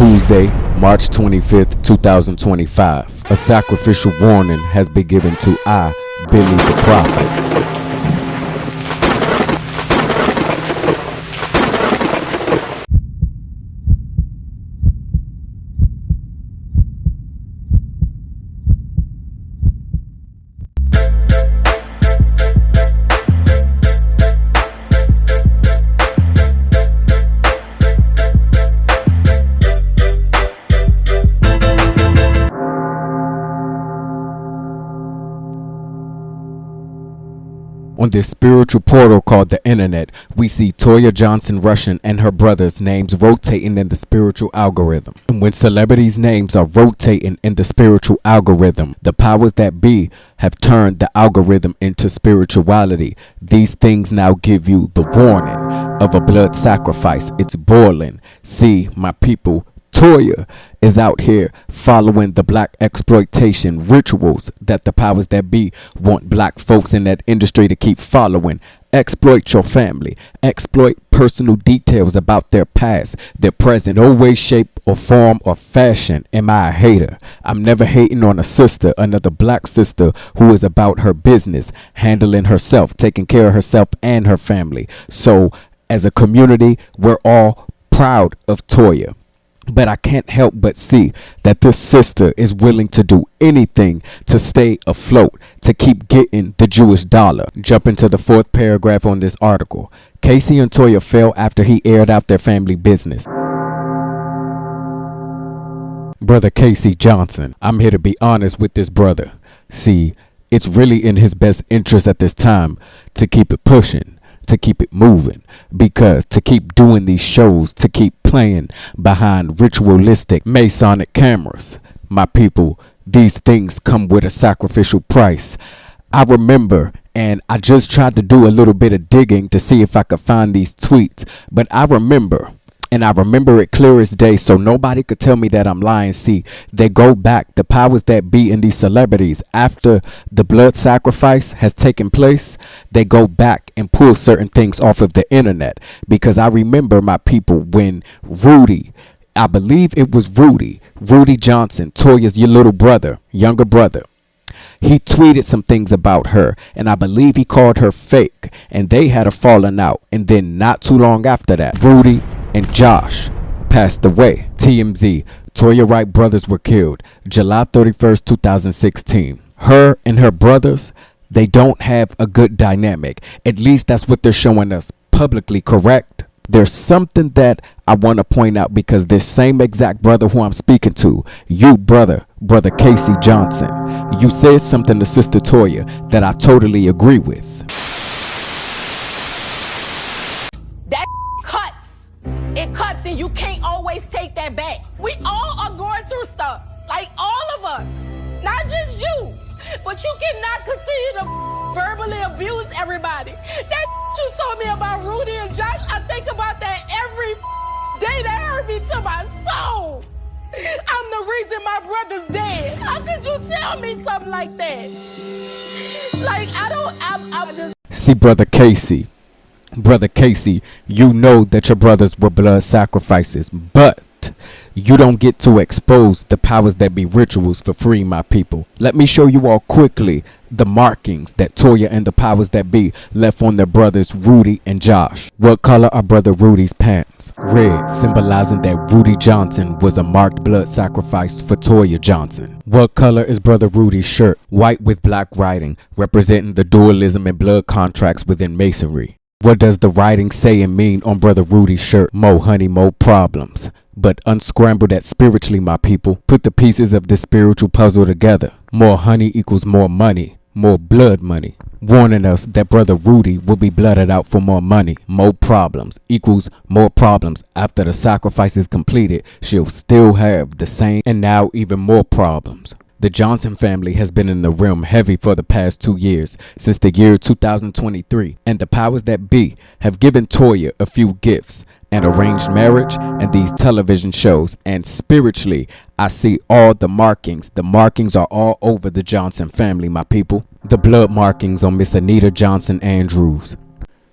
Tuesday, March 25th, 2025. A sacrificial warning has been given to Beedy the prophet. On this spiritual portal called the internet, we see Toya Johnson Russian and her brothers' names rotating in the spiritual algorithm. And when celebrities' names are rotating in the spiritual algorithm, the powers that be have turned the algorithm into spirituality. These things now give you the warning of a blood sacrifice. It's boiling. See, my people, Toya is out here following the black exploitation rituals that the powers that be want black folks in that industry to keep following. Exploit your family, exploit personal details about their past, their present, no way, shape or form or fashion. Am I a hater? I'm never hating on a sister, another black sister who is about her business, handling herself, taking care of herself and her family. So as a community, we're all proud of Toya. But I can't help but see that this sister is willing to do anything to stay afloat, to keep getting the Jewish dollar. Jump into the fourth paragraph on this article. Casey and Toya fell after he aired out their family business. Brother Casey Johnson. I'm here to be honest with this brother. See, it's really in his best interest at this time to keep it pushing, to keep it moving, because to keep doing these shows, to keep playing behind ritualistic Masonic cameras, my people, these things come with a sacrificial price. I remember, and I just tried to do a little bit of digging to see if I could find these tweets, but I remember it clear as day, so nobody could tell me that I'm lying. See, they go back, the powers that be in these celebrities, after the blood sacrifice has taken place, they go back and pull certain things off of the internet. Because I remember, my people, when Rudy, I believe it was Rudy Johnson, Toya's your little brother, younger brother, he tweeted some things about her, and I believe he called her fake, and they had a falling out. And then not too long after that, Rudy and Josh passed away. TMZ, Toya Wright brothers were killed July 31st, 2016. Her and her brothers, they don't have a good dynamic. At least that's what they're showing us publicly, correct? There's something that I want to point out, because this same exact brother who I'm speaking to, you brother Casey Johnson, you said something to Sister Toya that I totally agree with. That cuts. It cuts, and you can't always take that back. We all are going through stuff, like all of us, not just you. But you cannot continue to verbally abuse everybody. That you told me about Rudy and Josh, I think about that every day. That hurt me to my soul. I'm the reason my brother's dead. How could you tell me something like that? Like, I just... See, Brother Casey, you know that your brothers were blood sacrifices, but you don't get to expose the powers that be rituals for free, my people. Let me show you all quickly the markings that Toya and the powers that be left on their brothers Rudy and Josh. What color are brother Rudy's pants? Red, symbolizing that Rudy Johnson was a marked blood sacrifice for Toya Johnson. What color is brother Rudy's shirt? White with black writing, representing the dualism and blood contracts within Masonry. What does the writing say and mean on brother Rudy's shirt? Mo honey, mo problems. But unscramble that spiritually, my people. Put the pieces of this spiritual puzzle together. More honey equals more money, more blood money. Warning us that brother Rudy will be blooded out for more money. More problems equals more problems. After the sacrifice is completed, she'll still have the same and now even more problems. The Johnson family has been in the realm heavy for the past 2 years, since the year 2023, and the powers that be have given Toya a few gifts, an arranged marriage and these television shows, and spiritually, I see all the markings. The markings are all over the Johnson family, my people. The blood markings on Miss Anita Johnson Andrews.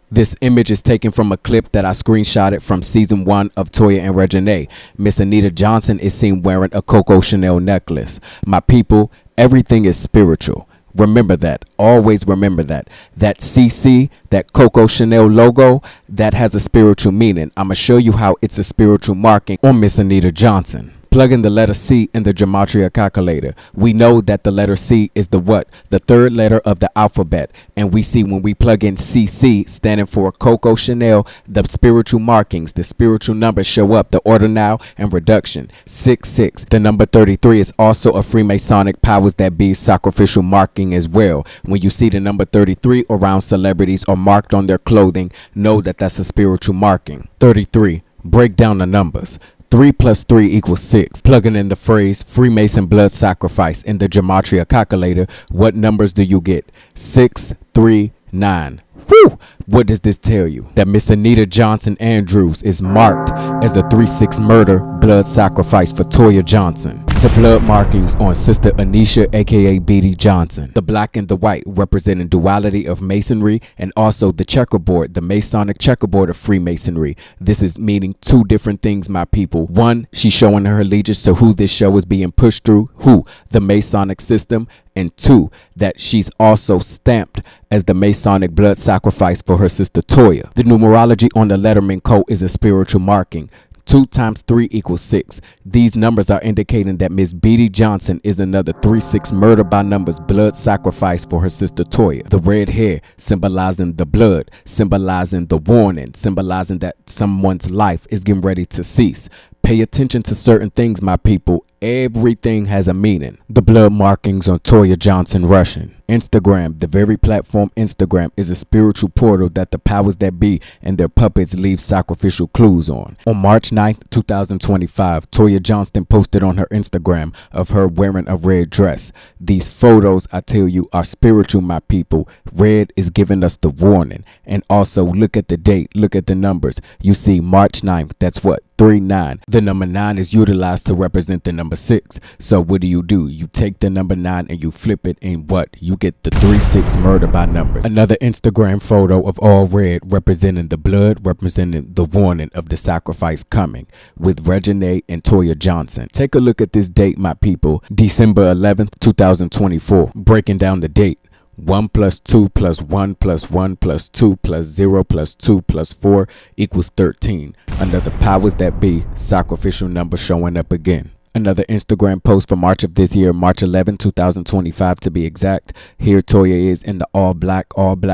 This image is taken from a clip that I screenshotted from season 1 of Toya and Reginae. Miss Anita Johnson is seen wearing a Coco Chanel necklace. My people, everything is spiritual. Remember that. Always remember that. That CC, that Coco Chanel logo, that has a spiritual meaning. I'm going to show you how it's a spiritual marking on Miss Anita Johnson. Plug in the letter C in the gematria calculator. We know that the letter C is the what? The third letter of the alphabet. And we see when we plug in CC, standing for Coco Chanel, the spiritual markings, the spiritual numbers show up, the ordinal and reduction. 66. The number 33 is also a Freemasonic powers that be sacrificial marking as well. When you see the number 33 around celebrities or marked on their clothing, know that that's a spiritual marking. 33. Break down the numbers. 3 plus 3 equals 6. Plugging in the phrase Freemason blood sacrifice in the gematria calculator, what numbers do you get? 6, 3, 9. Whew! What does this tell you? That Miss Anita Johnson Andrews is marked as a 3-6 murder blood sacrifice for Toya Johnson. The blood markings on Sister Anisha aka Beedy Johnson. The black and the white representing duality of masonry, and also the checkerboard, the Masonic checkerboard of Freemasonry. This is meaning two different things, my people. One, she's showing her allegiance to who this show is being pushed through, who? The Masonic system. And two, that she's also stamped as the Masonic blood sacrifice for her sister Toya. The numerology on the Letterman coat is a spiritual marking. 2 times 3 equals 6. These numbers are indicating that Miss Beedy Johnson is another 3-6 murder by numbers blood sacrifice for her sister Toya. The red hair symbolizing the blood, symbolizing the warning, symbolizing that someone's life is getting ready to cease. Pay attention to certain things, my people. Everything has a meaning. The blood markings on Toya Johnson Russian. Instagram, the very platform Instagram, is a spiritual portal that the powers that be and their puppets leave sacrificial clues on. On March 9th, 2025, Toya Johnson posted on her Instagram of her wearing a red dress. These photos, I tell you, are spiritual, my people. Red is giving us the warning. And also, look at the date, look at the numbers. You see March 9th, that's what? 3-9. The number 9 is utilized to represent the number 6. So what do? You take the number 9 and you flip it, and what? You get the 3-6 murder by numbers. Another Instagram photo of all red representing the blood, representing the warning of the sacrifice coming, with Reginae and Toya Johnson. Take a look at this date, my people. December 11th, 2024. Breaking down the date. 1 plus 2 plus 1 plus 1 plus 2 plus 0 plus 2 plus 4 equals 13. Another powers that be sacrificial number showing up again. Another Instagram post for March of this year, March 11, 2025 to be exact. Here Toya is in the all black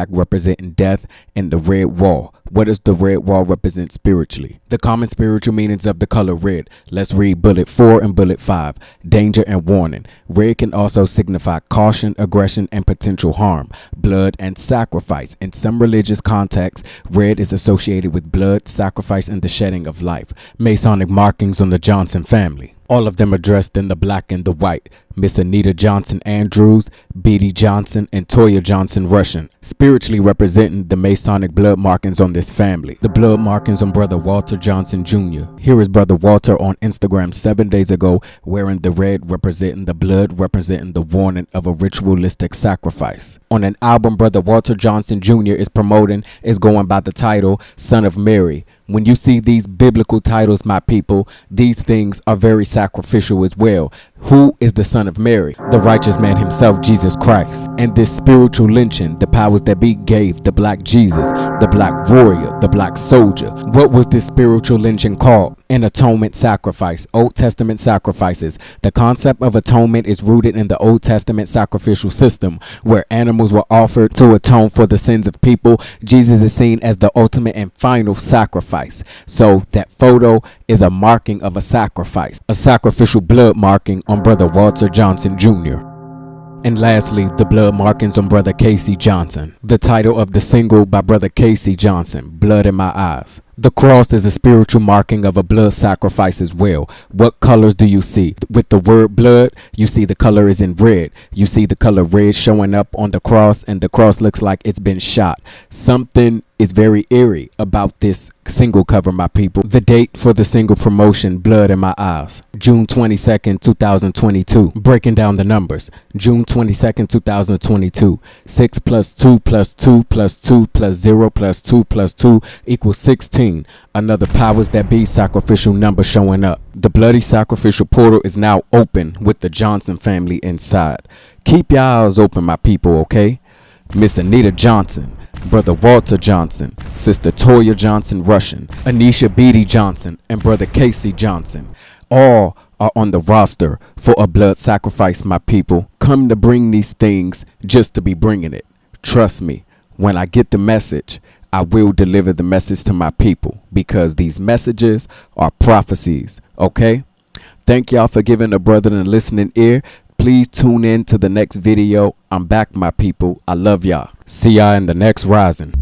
representing death, and the red wall. What does the red wall represent spiritually? The common spiritual meanings of the color red. Let's read bullet 4 and bullet 5. Danger and warning. Red can also signify caution, aggression, and potential harm. Blood and sacrifice. In some religious contexts, red is associated with blood, sacrifice, and the shedding of life. Masonic markings on the Johnson family. All of them are dressed in the black and the white. Miss Anita Johnson Andrews, Beedy Johnson, and Toya Johnson Russian, spiritually representing the Masonic blood markings on this family. The blood markings on Brother Walter Johnson Jr. Here is Brother Walter on Instagram 7 days ago, wearing the red representing the blood, representing the warning of a ritualistic sacrifice. On an album Brother Walter Johnson Jr. is promoting is going by the title Son of Mary. When you see these biblical titles, my people, these things are very sacrificial as well. Who is the Son of Mary? The righteous man himself, Jesus Christ. And this spiritual lynching, the powers that be gave the black Jesus, the black warrior, the black soldier. What was this spiritual lynching called? An atonement sacrifice. Old Testament sacrifices. The concept of atonement is rooted in the Old Testament sacrificial system, where animals were offered to atone for the sins of people. Jesus is seen as the ultimate and final sacrifice. So that photo is a marking of a sacrifice, a sacrificial blood marking on Brother Walter Johnson Jr. And lastly, the blood markings on Brother Casey Johnson. The title of the single by Brother Casey Johnson, Blood in My Eyes. The cross is a spiritual marking of a blood sacrifice as well. What colors do you see? With the word blood, you see the color is in red. You see the color red showing up on the cross, and the cross looks like it's been shot. Something is very eerie about this single cover, my people. The date for the single promotion, Blood in My Eyes, June 22nd, 2022. Breaking down the numbers, June 22nd, 2022. 6 plus 2 plus 2 plus 2 plus 0 plus 2 plus 2 equals 16. Another powers that be sacrificial number showing up. The bloody sacrificial portal is now open with the Johnson family inside. Keep your eyes open, my people, okay? Miss Anita Johnson, Brother Walter Johnson, Sister Toya Johnson Russian, Anisha Beedy Johnson, and Brother Casey Johnson. All are on the roster for a blood sacrifice, my people. Come to bring these things just to be bringing it. Trust me, when I get the message, I will deliver the message to my people, because these messages are prophecies, okay? Thank y'all for giving a brother a listening ear. Please tune in to the next video. I'm back, my people. I love y'all. See y'all in the next rising.